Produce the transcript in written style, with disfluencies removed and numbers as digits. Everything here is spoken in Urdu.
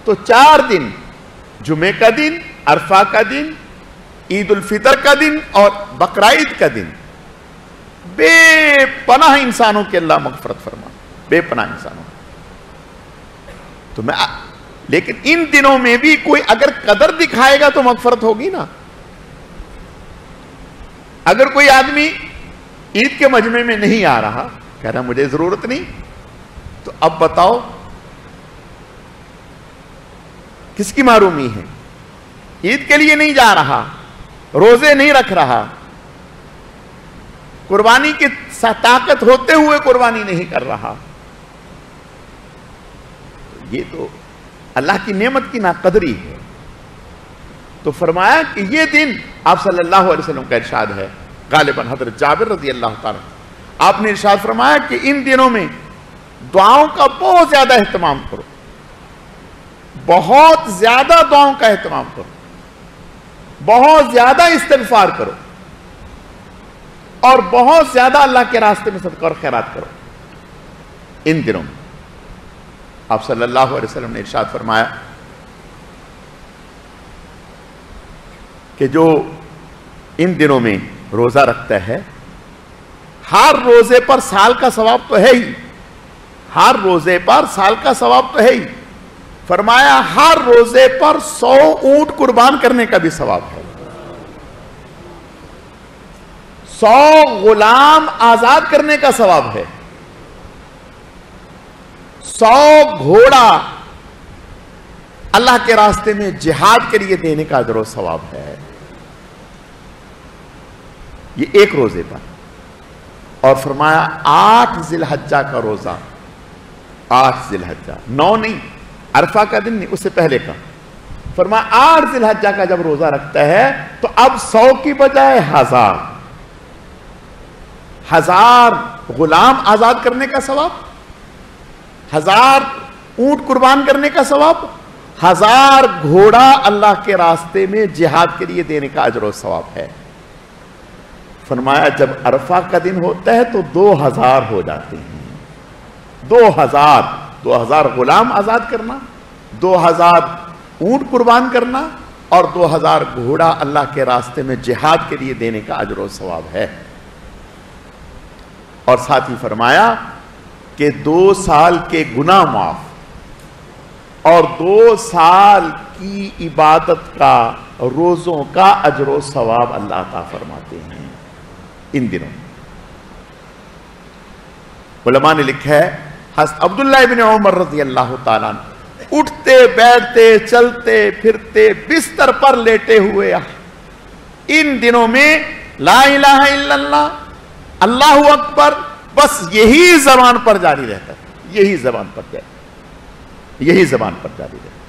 تو 4 دن، جمعے کا دن، عرفہ کا دن، عید الفطر کا دن اور بقرعید کا دن بے پناہ انسانوں کے اللہ مغفرت فرما، بے پناہ انسانوں. تو لیکن ان دنوں میں بھی کوئی اگر قدر دکھائے گا تو مغفرت ہوگی نا. اگر کوئی آدمی عید کے مجمع میں نہیں آ رہا، کہہ رہا مجھے ضرورت نہیں، تو اب بتاؤ کس کی محرومی ہے؟ عید کے لیے نہیں جا رہا، روزے نہیں رکھ رہا، قربانی کی طاقت ہوتے ہوئے قربانی نہیں کر رہا، یہ تو اللہ کی نعمت کی ناقدری ہے. تو فرمایا کہ یہ دن آپ صلی اللہ علیہ وسلم کا ارشاد ہے، غالباً حضرت جابر رضی اللہ تعالیٰ، آپ نے ارشاد فرمایا کہ ان دنوں میں دعاؤں کا بہت زیادہ اہتمام کرو، بہت زیادہ دعاؤں کا اہتمام کرو، بہت زیادہ استغفار کرو، اور بہت زیادہ اللہ کے راستے میں صدقہ اور خیرات کرو. ان دنوں میں آپ صلی اللہ علیہ وسلم نے ارشاد فرمایا کہ جو ان دنوں میں روزہ رکھتا ہے، ہر روزے پر سال کا ثواب تو ہے ہی، ہر روزے پر سال کا ثواب تو ہے ہی. فرمایا ہر روزے پر 100 اونٹ قربان کرنے کا بھی ثواب ہے، 100 غلام آزاد کرنے کا ثواب ہے، 100 گھوڑا اللہ کے راستے میں جہاد کے لیے دینے کا اجر و ثواب ہے. یہ ایک روزے پر. اور فرمایا 8 ذی الحجہ کا روزہ، 8 ذی الحجہ، 9 نہیں، عرفہ کا دن نہیں، اس سے پہلے کا. فرمایا 8 ذی الحجہ کا جب روزہ رکھتا ہے تو اب 100 کی بجائے 1000 غلام آزاد کرنے کا ثواب، 1000 اونٹ قربان کرنے کا ثواب، 1000 گھوڑا اللہ کے راستے میں جہاد کے لیے دینے کا اجر و ثواب ہے. فرمایا جب عرفہ کا دن ہوتا ہے تو 2000 ہو جاتے ہیں. 2000 غلام آزاد کرنا، 2000 اونٹ قربان کرنا اور 2000 گھوڑا اللہ کے راستے میں جہاد کے لیے دینے کا اجر و ثواب ہے. اور ساتھ ہی فرمایا کہ 2 سال کے گناہ معاف اور 2 سال کی عبادت کا، روزوں کا اجر و ثواب اللہ عطا فرماتے ہیں ان دنوں. علماء نے لکھا ہے حضرت عبداللہ ابن عمر رضی اللہ تعالیٰ اٹھتے بیٹھتے چلتے پھرتے بستر پر لیٹے ہوئے ان دنوں میں لا الہ الا اللہ، اللہ اکبر، بس یہی زبان پر جاری رہتا ہے، یہی زبان پر جاری رہتا ہے.